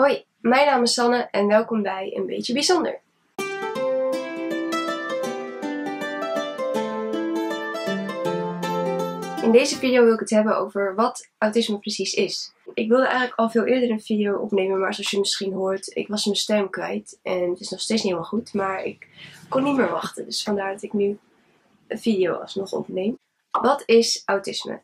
Hoi, mijn naam is Sanne en welkom bij Een Beetje Bijzonder. In deze video wil ik het hebben over wat autisme precies is. Ik wilde eigenlijk al veel eerder een video opnemen, maar zoals je misschien hoort, ik was mijn stem kwijt. En het is nog steeds niet helemaal goed, maar ik kon niet meer wachten. Dus vandaar dat ik nu een video alsnog opneem. Wat is autisme?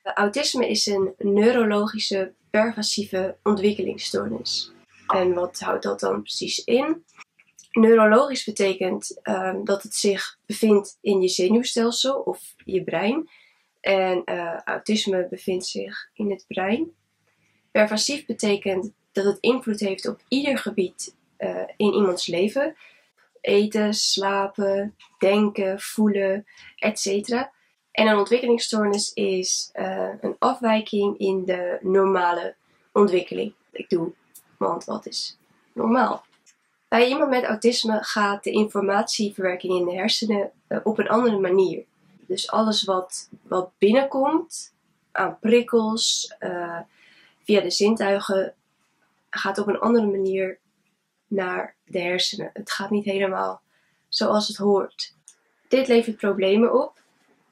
Autisme is een neurologische pervasieve ontwikkelingsstoornis. En wat houdt dat dan precies in? Neurologisch betekent dat het zich bevindt in je zenuwstelsel of je brein. En autisme bevindt zich in het brein. Pervasief betekent dat het invloed heeft op ieder gebied in iemands leven. Eten, slapen, denken, voelen, etc. En een ontwikkelingsstoornis is een afwijking in de normale ontwikkeling. Ik doe, want wat is normaal? Bij iemand met autisme gaat de informatieverwerking in de hersenen op een andere manier. Dus alles wat binnenkomt aan prikkels via de zintuigen gaat op een andere manier naar de hersenen. Het gaat niet helemaal zoals het hoort. Dit levert problemen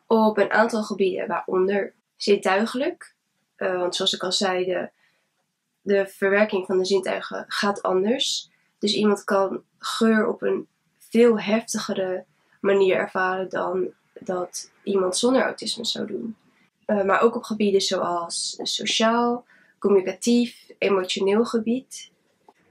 op een aantal gebieden, waaronder zintuigelijk. Want zoals ik al zei, de verwerking van de zintuigen gaat anders. Dus iemand kan geur op een veel heftigere manier ervaren dan dat iemand zonder autisme zou doen. Maar ook op gebieden zoals sociaal, communicatief, emotioneel gebied.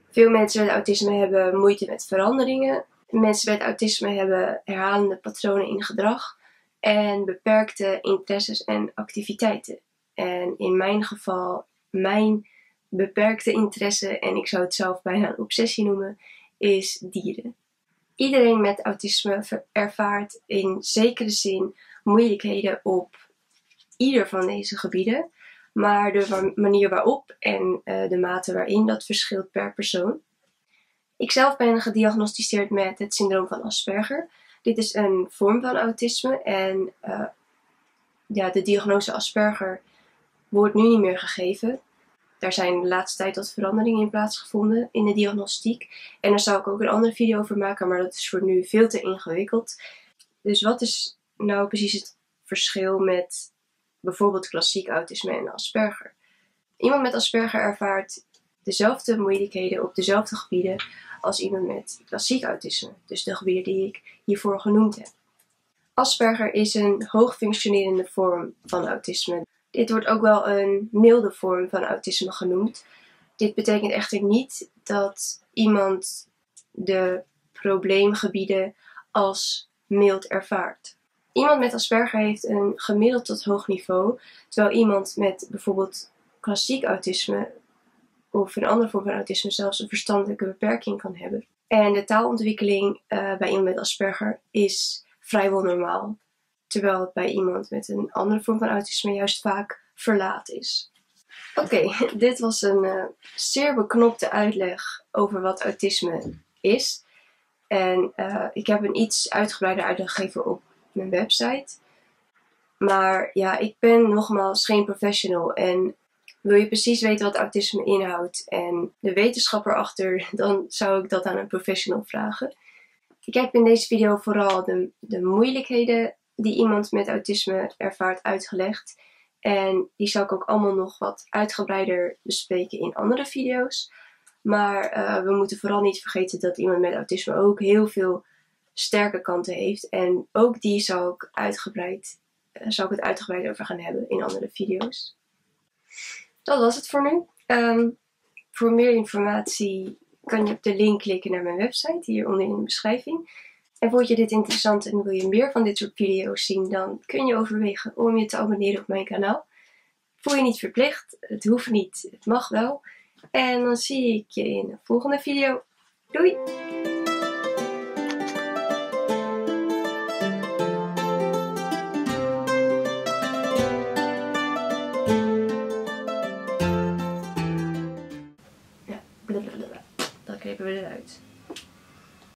Veel mensen met autisme hebben moeite met veranderingen. Mensen met autisme hebben herhalende patronen in gedrag en beperkte interesses en activiteiten. En in mijn geval, mijn beperkte interesse, en ik zou het zelf bijna een obsessie noemen, is dieren. Iedereen met autisme ervaart in zekere zin moeilijkheden op ieder van deze gebieden. Maar de manier waarop en de mate waarin dat verschilt per persoon. Ik zelf ben gediagnosticeerd met het syndroom van Asperger. Dit is een vorm van autisme en de diagnose Asperger wordt nu niet meer gegeven. Daar zijn de laatste tijd wat veranderingen in plaatsgevonden in de diagnostiek. En daar zou ik ook een andere video over maken, maar dat is voor nu veel te ingewikkeld. Dus wat is nou precies het verschil met bijvoorbeeld klassiek autisme en Asperger? Iemand met Asperger ervaart dezelfde moeilijkheden op dezelfde gebieden als iemand met klassiek autisme. Dus de gebieden die ik hiervoor genoemd heb. Asperger is een hoogfunctionerende vorm van autisme. Dit wordt ook wel een milde vorm van autisme genoemd. Dit betekent echter niet dat iemand de probleemgebieden als mild ervaart. Iemand met Asperger heeft een gemiddeld tot hoog niveau, terwijl iemand met bijvoorbeeld klassiek autisme of een andere vorm van autisme zelfs een verstandelijke beperking kan hebben. En de taalontwikkeling bij iemand met Asperger is vrijwel normaal, terwijl het bij iemand met een andere vorm van autisme juist vaak verlaat is. Oké, dit was een zeer beknopte uitleg over wat autisme is. En ik heb een iets uitgebreider uitleg gegeven op mijn website. Maar ja, ik ben nogmaals geen professional. En wil je precies weten wat autisme inhoudt en de wetenschap erachter, dan zou ik dat aan een professional vragen. Ik heb in deze video vooral de moeilijkheden die iemand met autisme ervaart uitgelegd. En die zal ik ook allemaal nog wat uitgebreider bespreken in andere video's. Maar we moeten vooral niet vergeten dat iemand met autisme ook heel veel sterke kanten heeft. En ook die zal ik het uitgebreid over gaan hebben in andere video's. Dat was het voor nu. Voor meer informatie kan je op de link klikken naar mijn website, hieronder in de beschrijving. En vond je dit interessant en wil je meer van dit soort video's zien, dan kun je overwegen om je te abonneren op mijn kanaal. Voel je niet verplicht, het hoeft niet, het mag wel. En dan zie ik je in de volgende video. Doei!